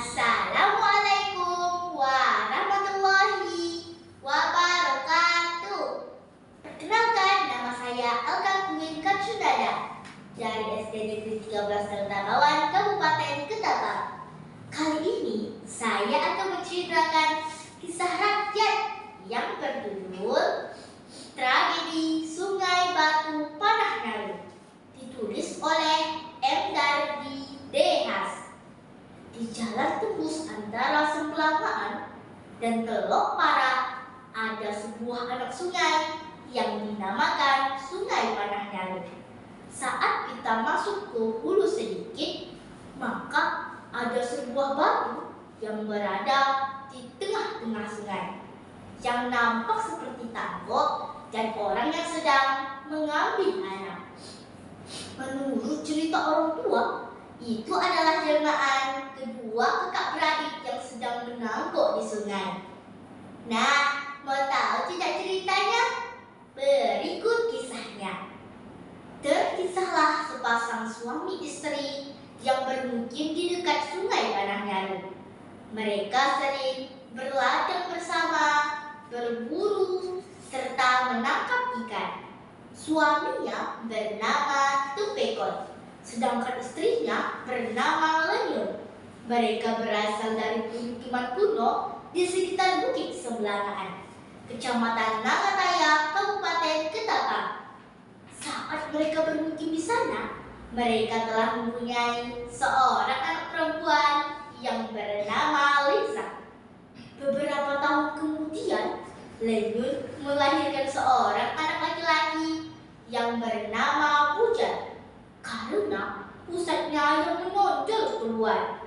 Assalamualaikum warahmatullahi wabarakatuh. Perkenalkan, nama saya Alka Queen Katsudada dari SD Negeri 13 Tarutabawan, Kabupaten Ketapang. Kali ini saya akan menceritakan kisah rakyat yang berjudul Tragedi Sungai Batu Panahnyalur, ditulis oleh M. Dardi Dehas. Di jalan tembus antara Sembelamaan dan Telok Para ada sebuah anak sungai yang dinamakan Sungai Panahnyalur. Saat kita masuk ke hulu sedikit, maka ada sebuah batu yang berada di tengah-tengah sungai yang nampak seperti tangkok dan orang yang sedang mengambil anak. Menurut cerita orang tua, itu adalah jelmaan kedua kakak beradik yang sedang menangguk di sungai. Nah, mau tahu tidak ceritanya? Berikut kisahnya. Terkisahlah sepasang suami istri yang bermukim di dekat Sungai Panahnyalur. Mereka sering berladang bersama, berburu, serta menangkap ikan. Suaminya bernama Tupekon, sedangkan istrinya bernama Lenyur. Mereka berasal dari pemukiman kuno di sekitar Bukit Sembelamaan, Kecamatan Nagataya, Kabupaten Ketapang. Saat mereka bermukim di sana, mereka telah mempunyai seorang anak perempuan yang bernama Lisa. Beberapa tahun kemudian, Lenyur melahirkan seorang anak laki-laki yang bernama Pujan, karena pusatnya yang menonjol keluar.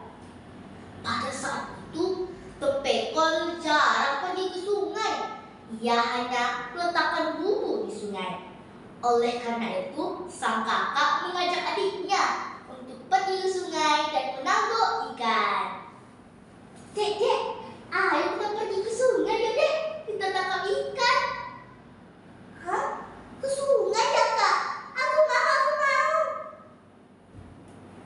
Pada saat itu, Tupekon jarang pergi ke sungai. Ia hanya meletakkan bumbu di sungai. Oleh karena itu, sang kakak mengajak adiknya untuk pergi ke sungai dan menangguk ikan. Dek, ayo kita pergi ke sungai ya dek, kita tangkap ikan. Hah? Ke sungai ya kak? Aku mau.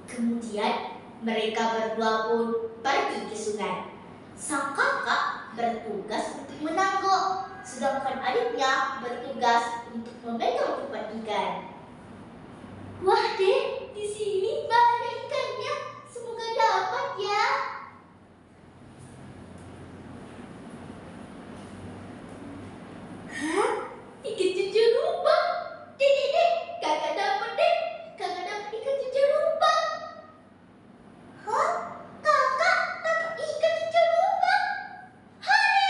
Kemudian mereka berdua pun pergi ke sungai. Sang kakak bertugas untuk menangguk, sedangkan adiknya bertugas untuk memegang umpan ikan. Wah dek, di sini banyak ikannya. Semoga dapat ya. Hah? Ikan cucu lubang? Dek, kagak dapat dek. Kagak dapat ikan cucu lubang. Hah? Kakak dapat ikan cucu lubang? Hore!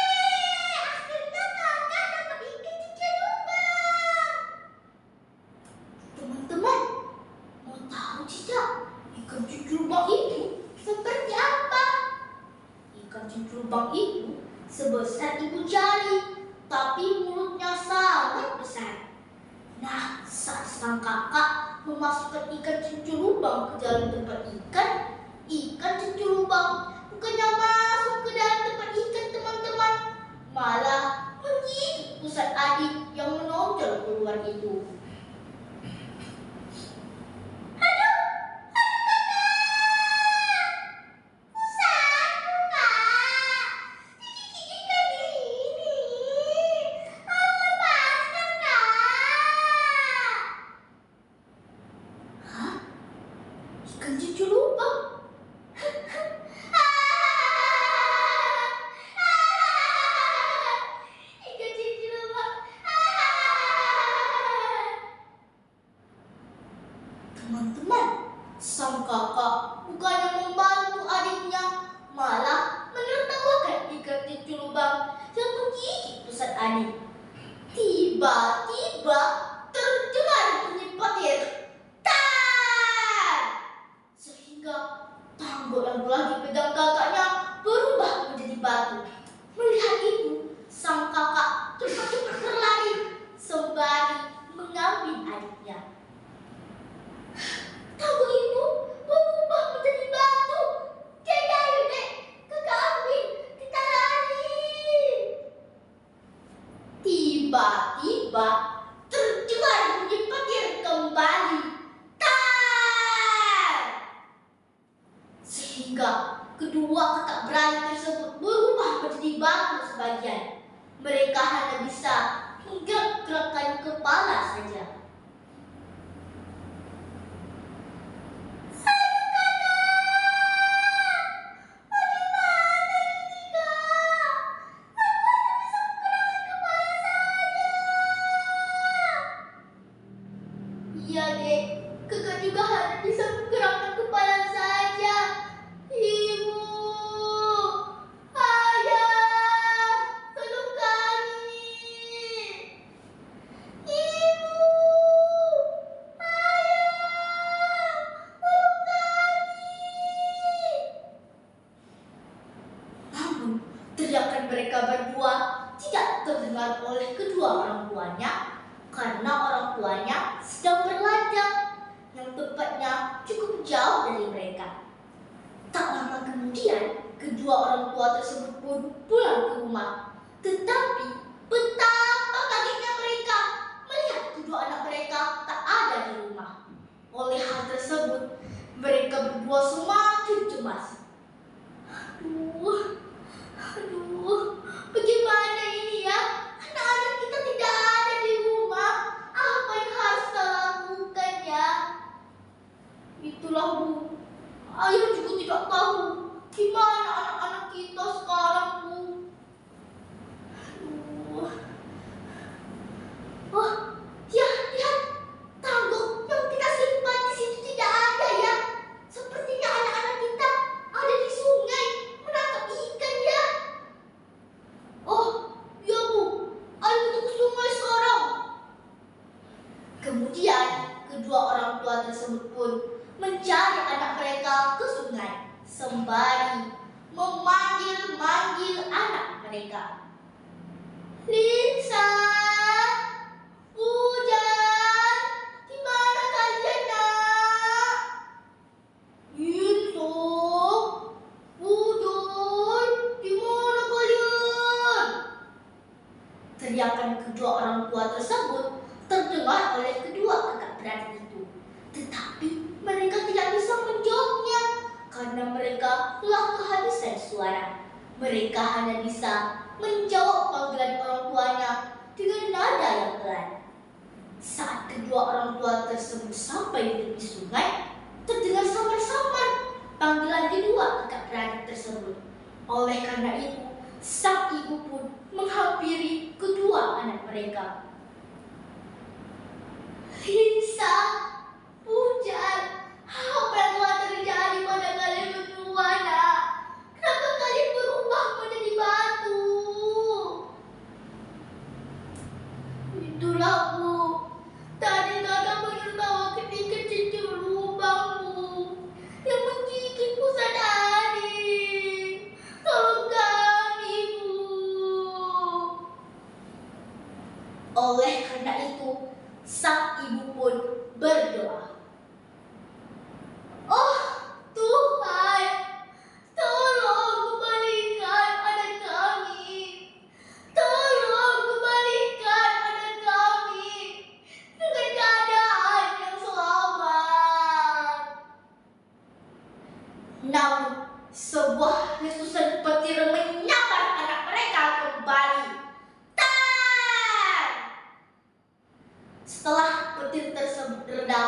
Akhirnya kakak dapat ikan cucu lubang. Teman-teman, mau tahu tidak ikan cucu lubang itu seperti apa? Ikan cucu lubang itu sebesar ibu jari, tapi mulutnya sangat besar. Nah, saat sang kakak memasukkan ikan cucu lubang ke dalam tempat ikan cucu lubang bukannya masuk ke dalam tempat ikan teman-teman, malah menggigit pusat adik yang menonjol keluar itu. Ikan cucu lubang. Ikan cucu lubang. Teman-teman, sang kakak bukannya membantu adiknya, malah menertawakan ikan cucu lubang yang menggigit pusat adik. Tiba-tiba terdengar bunyi petir. Sehingga tangguh yang telah dipegang kakaknya berubah menjadi batu. Melihat itu, sang kakak cepat-cepat berlari sembari mengambil adiknya. Tangguh itu berubah menjadi batu. Jadi ayo dek, kakak ambil, kita lari. Tiba-tiba terdengar bunyi petir kembali. Sehingga kedua kakak beradik tersebut berubah menjadi batu sebagian. Mereka hanya bisa menggerak-gerakkan kepala saja. Iya dek, kakak juga hanya bisa menggerakkan kepala saja. Ibu, ayah, tolong kami. Ibu, ayah, tolong kami. Namun, teriakan mereka berdua tidak terdengar oleh kedua orang tuanya karena orang tuanya sedang berladang yang tempatnya cukup jauh dari mereka. Tak lama kemudian, kedua orang tua tersebut pun pulang ke rumah. Tetapi betapa kagetnya mereka melihat kedua anak mereka tak ada di rumah. Oleh hal tersebut, mereka berdua semakin cemas. Aduh, bagaimana ini ya? Anak-anak kita tidak ada di rumah. Apa yang harus kita lakukan ya? Itulah Bu, ayah juga tidak tahu gimana anak-anak kita sekarang Bu. Aduh. Oh, ya lihat, tanggung yang kita simpan di situ tidak ada ya. Sepertinya anak-anak kita ada di sungai menangkap ikan ya. Oh, iya Bu, ayo kita ke sungai sekarang. Kemudian kedua orang tua tersebut pun mencari anak mereka ke sungai sembari memanggil-manggil anak mereka. Lisa, Pujan, di mana kalian nak? Lisa, Pujan, di mana kalian? Teriakan kedua orang tua tersebut terdengar oleh kedua kakak beradik itu. Tetapi mereka tidak bisa menjawabnya karena mereka telah kehabisan suara. Mereka hanya bisa menjawab panggilan orang tuanya dengan nada yang pelan. Saat kedua orang tua tersebut sampai di tepi sungai, terdengar samar-samar panggilan kedua kakak beradik tersebut. Oleh karena itu, sang ibu pun menghampiri kedua anak mereka. Lisa, Pujan, apa yang telah terjadi pada kalian berdua nak? Kenapa kalian berubah menjadi batu? Itulah Bu, tadi kakak menertawa ketika cincin lubangmu yang menggigit pusat adik. Tolong kami Bu. Oleh karena itu, sang ibu pun berdoa. Oh Tuhan, tolong kembalikan anak kami. Tolong kembalikan anak kami dengan keadaan yang selamat. Namun, sebuah letusan petir menyambar anak mereka kembali. Setelah petir tersebut reda,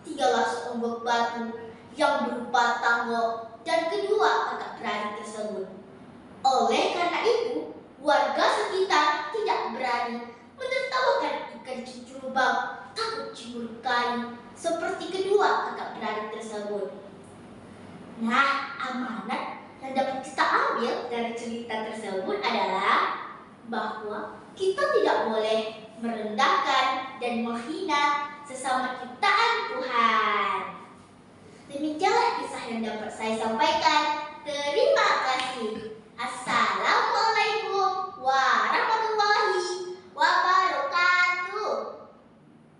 tinggallah seonggok batu yang berupa tangga dan kedua kakak beradik tersebut. Oleh karena itu, warga sekitar tidak berani menertawakan ikan cincurubang takut cimurkai seperti kedua kakak beradik tersebut. Nah, amanat yang dapat kita ambil dari cerita tersebut adalah bahwa kita tidak boleh merendahkan dan menghina sesama ciptaan Tuhan. Demikianlah kisah yang dapat saya sampaikan. Terima kasih. Assalamualaikum.